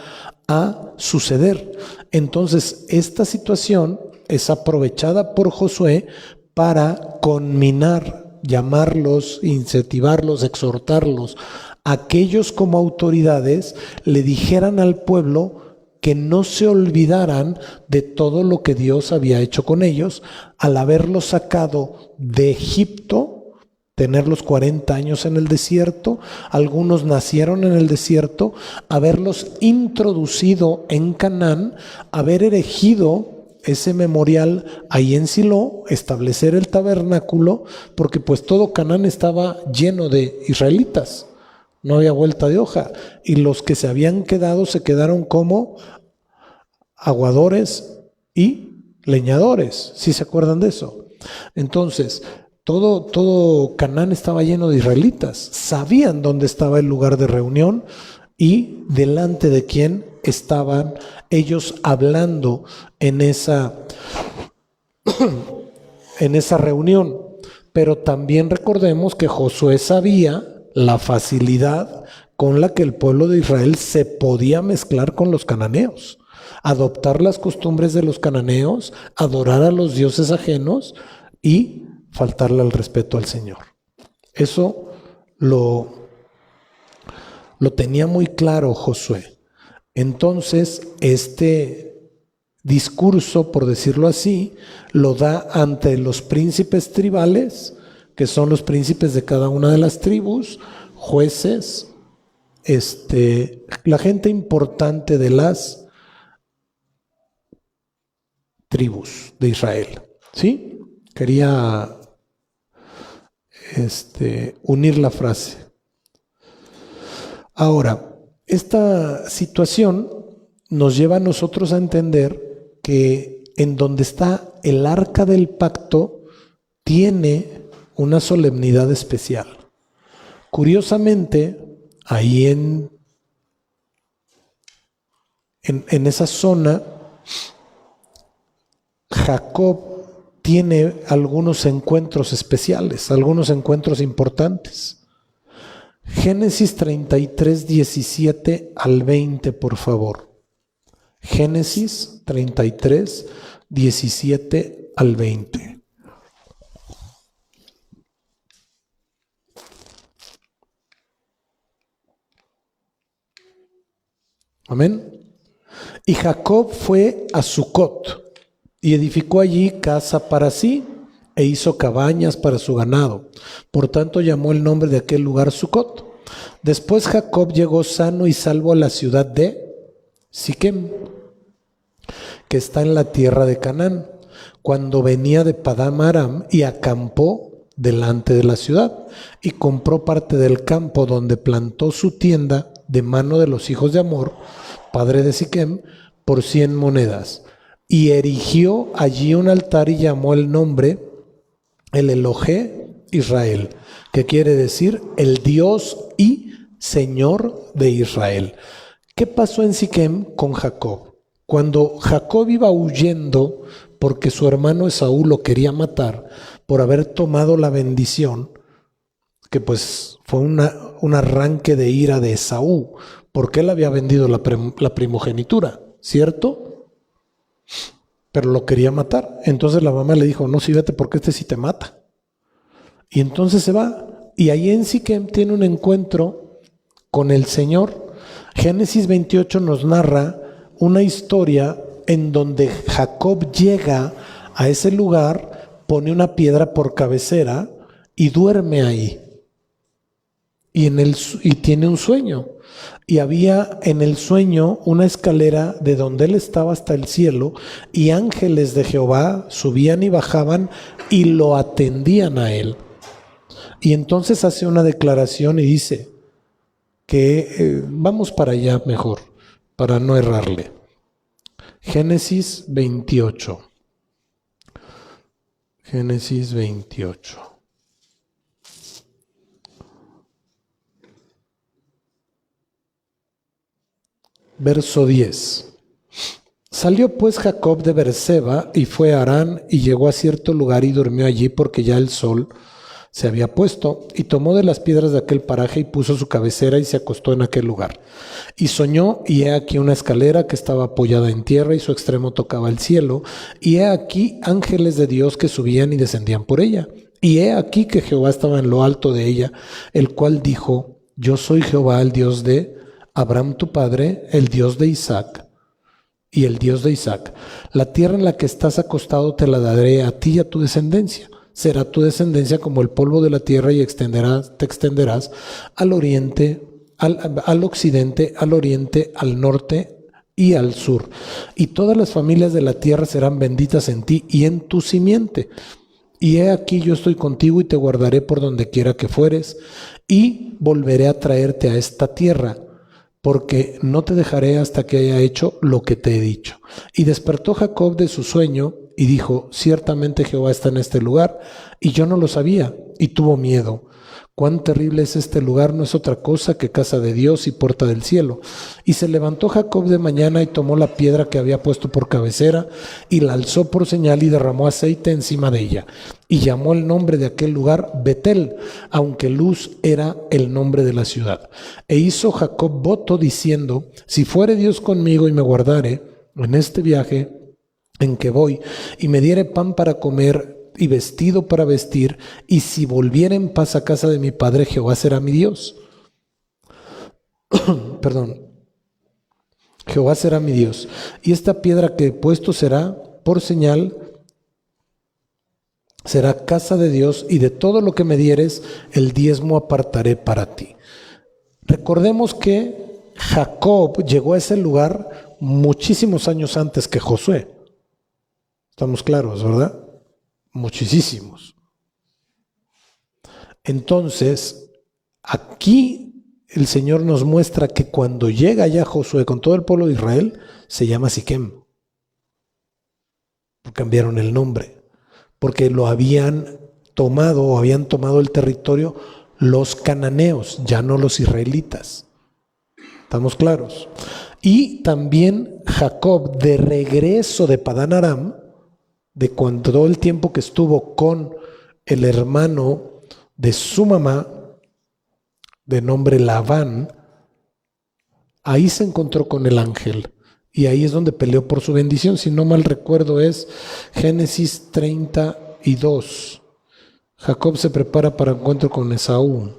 a suceder. Entonces esta situación es aprovechada por Josué para conminar, llamarlos, incentivarlos, exhortarlos, aquellos como autoridades le dijeran al pueblo que no se olvidaran de todo lo que Dios había hecho con ellos al haberlos sacado de Egipto, tenerlos 40 años en el desierto, algunos nacieron en el desierto, haberlos introducido en Canaán, haber erigido ese memorial ahí en Silo, establecer el tabernáculo, porque pues todo Canaán estaba lleno de israelitas, no había vuelta de hoja, y los que se habían quedado se quedaron como aguadores y leñadores, si se acuerdan de eso. Entonces, todo Canaán estaba lleno de israelitas, sabían dónde estaba el lugar de reunión y delante de quién estaban ellos hablando en esa reunión. Pero también recordemos que Josué sabía la facilidad con la que el pueblo de Israel se podía mezclar con los cananeos, adoptar las costumbres de los cananeos, adorar a los dioses ajenos y faltarle al respeto al Señor. Eso lo tenía muy claro Josué. Entonces, este discurso, por decirlo así, lo da ante los príncipes tribales, que son los príncipes de cada una de las tribus, jueces, la gente importante de las tribus de Israel. ¿Sí? Quería unir la frase. Ahora, esta situación nos lleva a nosotros a entender que en donde está el arca del pacto tiene una solemnidad especial. Curiosamente, ahí en esa zona, Jacob tiene algunos encuentros especiales, algunos encuentros importantes. Génesis 33, 17 al 20, por favor. Génesis 33, 17 al 20. Amén. Y Jacob fue a Sucot y edificó allí casa para sí e hizo cabañas para su ganado. Por tanto llamó el nombre de aquel lugar Sucot. Después Jacob llegó sano y salvo a la ciudad de Siquem, que está en la tierra de Canaán, cuando venía de Padán Aram, y acampó delante de la ciudad y compró parte del campo donde plantó su tienda de mano de los hijos de Amor, padre de Siquem, por 100 monedas. Y erigió allí un altar y llamó el nombre el Elohé Israel, que quiere decir el Dios y Señor de Israel. ¿Qué pasó en Siquem con Jacob? Cuando Jacob iba huyendo porque su hermano Esaú lo quería matar por haber tomado la bendición, que pues fue un arranque de ira de Esaú, porque él había vendido la primogenitura, ¿cierto? Pero lo quería matar. Entonces la mamá le dijo, no, sí, vete porque este sí te mata. Y entonces se va. Y ahí en Siquem tiene un encuentro con el Señor. Génesis 28 nos narra una historia en donde Jacob llega a ese lugar, pone una piedra por cabecera y duerme ahí. Y tiene un sueño. Y había en el sueño una escalera de donde él estaba hasta el cielo, y ángeles de Jehová subían y bajaban y lo atendían a él. Y entonces hace una declaración y dice que vamos para allá mejor, para no errarle. Génesis 28. Génesis 28. Verso 10. Salió pues Jacob de Beerseba y fue a Harán y llegó a cierto lugar y durmió allí porque ya el sol se había puesto, y tomó de las piedras de aquel paraje y puso su cabecera y se acostó en aquel lugar. Y soñó, y he aquí una escalera que estaba apoyada en tierra y su extremo tocaba el cielo, y he aquí ángeles de Dios que subían y descendían por ella. Y he aquí que Jehová estaba en lo alto de ella, el cual dijo, yo soy Jehová, el Dios de Abraham tu padre, el Dios de Isaac y el Dios de Isaac. La tierra en la que estás acostado te la daré a ti y a tu descendencia. Será tu descendencia como el polvo de la tierra y te extenderás al oriente, al occidente, al oriente, al norte y al sur, y todas las familias de la tierra serán benditas en ti y en tu simiente. Y he aquí yo estoy contigo y te guardaré por donde quiera que fueres, y volveré a traerte a esta tierra, porque no te dejaré hasta que haya hecho lo que te he dicho. Y despertó Jacob de su sueño y dijo, ciertamente Jehová está en este lugar, y yo no lo sabía, y tuvo miedo. Cuán terrible es este lugar, no es otra cosa que casa de Dios y puerta del cielo. Y se levantó Jacob de mañana y tomó la piedra que había puesto por cabecera y la alzó por señal y derramó aceite encima de ella. Y llamó el nombre de aquel lugar Betel, aunque Luz era el nombre de la ciudad. E hizo Jacob voto diciendo, si fuere Dios conmigo y me guardare en este viaje en que voy, y me diere pan para comer y vestido para vestir, y si volviera en paz a casa de mi padre, Jehová será mi Dios. Perdón. Jehová será mi Dios. Y esta piedra que he puesto será por señal, será casa de Dios, y de todo lo que me dieres, el diezmo apartaré para ti. Recordemos que Jacob llegó a ese lugar muchísimos años antes que Josué. Estamos claros, ¿verdad? Muchísimos. Entonces, aquí el Señor nos muestra que cuando llega ya Josué con todo el pueblo de Israel, se llama Siquem. Cambiaron el nombre, porque lo habían tomado o habían tomado el territorio los cananeos, ya no los israelitas. ¿Estamos claros? Y también Jacob, de regreso de Padán Aram, de cuando todo el tiempo que estuvo con el hermano de su mamá, de nombre Labán, ahí se encontró con el ángel y ahí es donde peleó por su bendición. Si no mal recuerdo es Génesis 32. Jacob se prepara para encuentro con Esaú.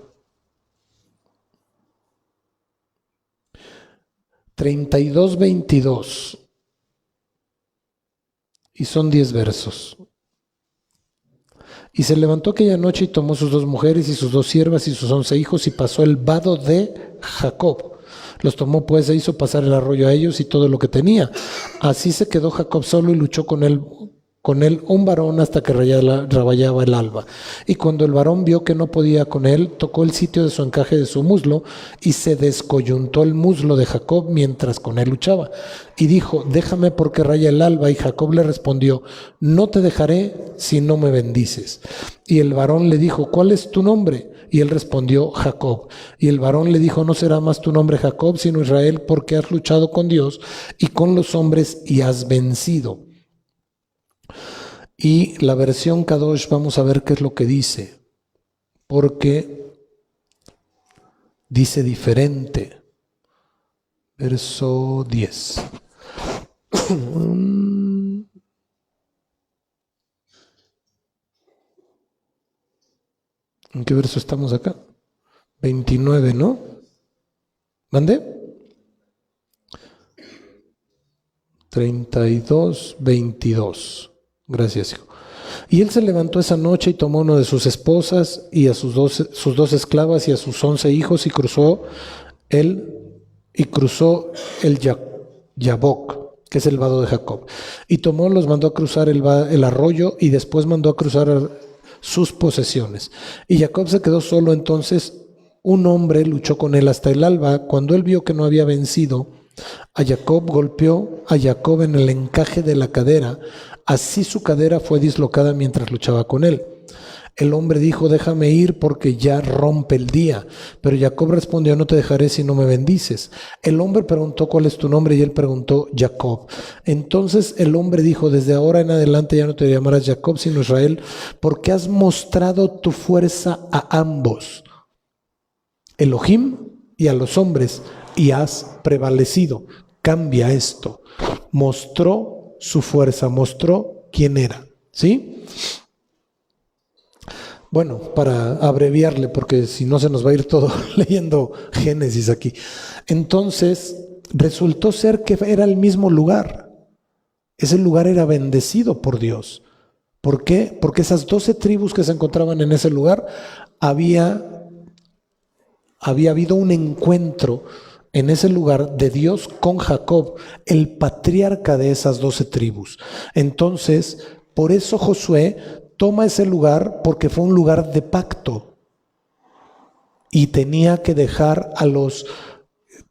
32:22. Y son 10 versos. Y se levantó aquella noche y tomó sus 2 mujeres y sus 2 siervas y sus 11 hijos y pasó el vado de Jacob. Los tomó pues e hizo pasar el arroyo a ellos y todo lo que tenía. Así se quedó Jacob solo y luchó con él un varón hasta que rayaba el alba. Y cuando el varón vio que no podía con él, tocó el sitio de su encaje de su muslo y se descoyuntó el muslo de Jacob mientras con él luchaba. Y dijo, déjame porque raya el alba. Y Jacob le respondió, no te dejaré si no me bendices. Y el varón le dijo, ¿cuál es tu nombre? Y él respondió, Jacob. Y el varón le dijo, no será más tu nombre Jacob, sino Israel, porque has luchado con Dios y con los hombres y has vencido. Y la versión Kadosh, vamos a ver qué es lo que dice, porque dice diferente. Verso 10. ¿En qué verso estamos acá? 29, ¿no? ¿Mande? 32, 22. Gracias, hijo. Y él se levantó esa noche y tomó una de sus esposas y a sus dos esclavas y a sus 11 hijos y cruzó el Yabok, que es el vado de Jacob. Y los mandó a cruzar el arroyo y después mandó a cruzar sus posesiones. Y Jacob se quedó solo. Entonces un hombre luchó con él hasta el alba. Cuando él vio que no había vencido a Jacob, golpeó a Jacob en el encaje de la cadera. Así su cadera fue dislocada mientras luchaba con él. El hombre dijo, déjame ir porque ya rompe el día. Pero Jacob respondió, no te dejaré si no me bendices. El hombre preguntó, ¿cuál es tu nombre? Y él preguntó, Jacob. Entonces el hombre dijo, desde ahora en adelante ya no te llamarás Jacob, sino Israel, porque has mostrado tu fuerza a ambos, Elohim y a los hombres, y has prevalecido. Cambia esto. Mostró su fuerza, mostró quién era. ¿Sí? Bueno, para abreviarle, porque si no se nos va a ir todo leyendo Génesis aquí. Entonces, resultó ser que era el mismo lugar. Ese lugar era bendecido por Dios. ¿Por qué? Porque esas 12 tribus que se encontraban en ese lugar había habido un encuentro en ese lugar de Dios con Jacob, el patriarca de esas 12 tribus. Entonces, por eso Josué toma ese lugar, porque fue un lugar de pacto y tenía que dejar a los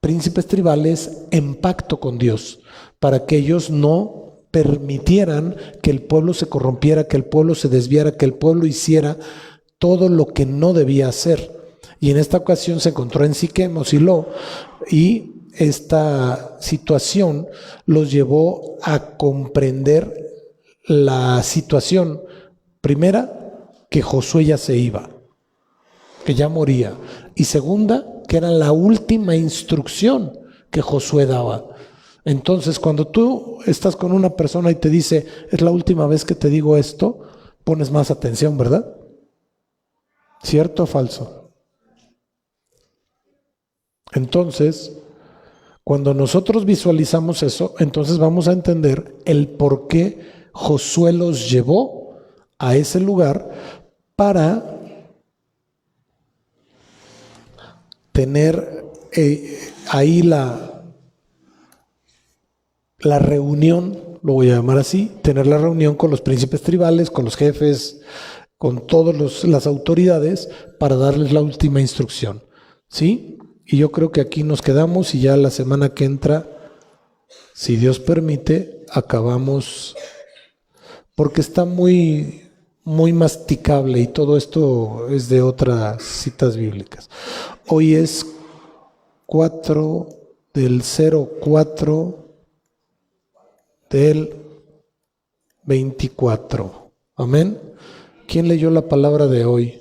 príncipes tribales en pacto con Dios, para que ellos no permitieran que el pueblo se corrompiera, que el pueblo se desviara, que el pueblo hiciera todo lo que no debía hacer. Y en esta ocasión se encontró en Siquem o Silo, y esta situación los llevó a comprender la situación. Primera, que Josué ya se iba, que ya moría. Y segunda, que era la última instrucción que Josué daba. Entonces, cuando tú estás con una persona y te dice, es la última vez que te digo esto, pones más atención, ¿verdad? ¿Cierto o falso? Entonces, cuando nosotros visualizamos eso, entonces vamos a entender el por qué Josué los llevó a ese lugar para tener ahí la reunión, lo voy a llamar así, tener la reunión con los príncipes tribales, con los jefes, con todas las autoridades, para darles la última instrucción, ¿sí? Y yo creo que aquí nos quedamos, y ya la semana que entra, si Dios permite, acabamos, porque está muy masticable y todo esto es de otras citas bíblicas. Hoy es 4 del 04 del 24. Amén. ¿Quién leyó la palabra de hoy?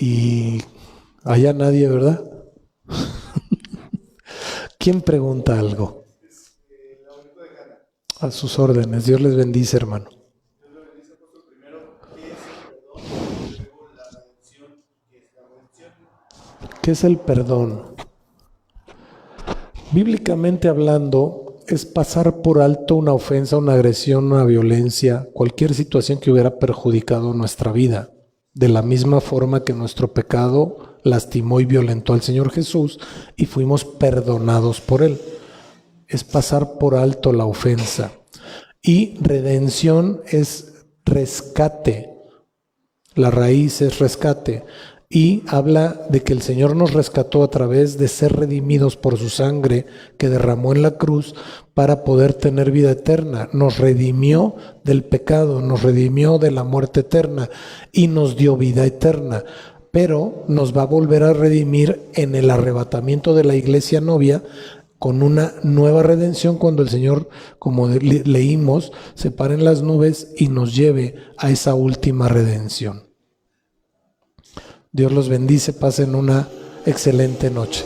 Y allá nadie, ¿verdad? ¿Quién pregunta algo? A sus órdenes. Dios les bendice, hermano. ¿Qué es el perdón? Bíblicamente hablando, es pasar por alto una ofensa, una agresión, una violencia, cualquier situación que hubiera perjudicado nuestra vida. De la misma forma que nuestro pecado lastimó y violentó al Señor Jesús y fuimos perdonados por Él. Es pasar por alto la ofensa. Y redención es rescate. La raíz es rescate. Y habla de que el Señor nos rescató a través de ser redimidos por su sangre que derramó en la cruz para poder tener vida eterna. Nos redimió del pecado, nos redimió de la muerte eterna y nos dio vida eterna. Pero nos va a volver a redimir en el arrebatamiento de la iglesia novia con una nueva redención cuando el Señor, como leímos, se pare en las nubes y nos lleve a esa última redención. Dios los bendice, pasen una excelente noche.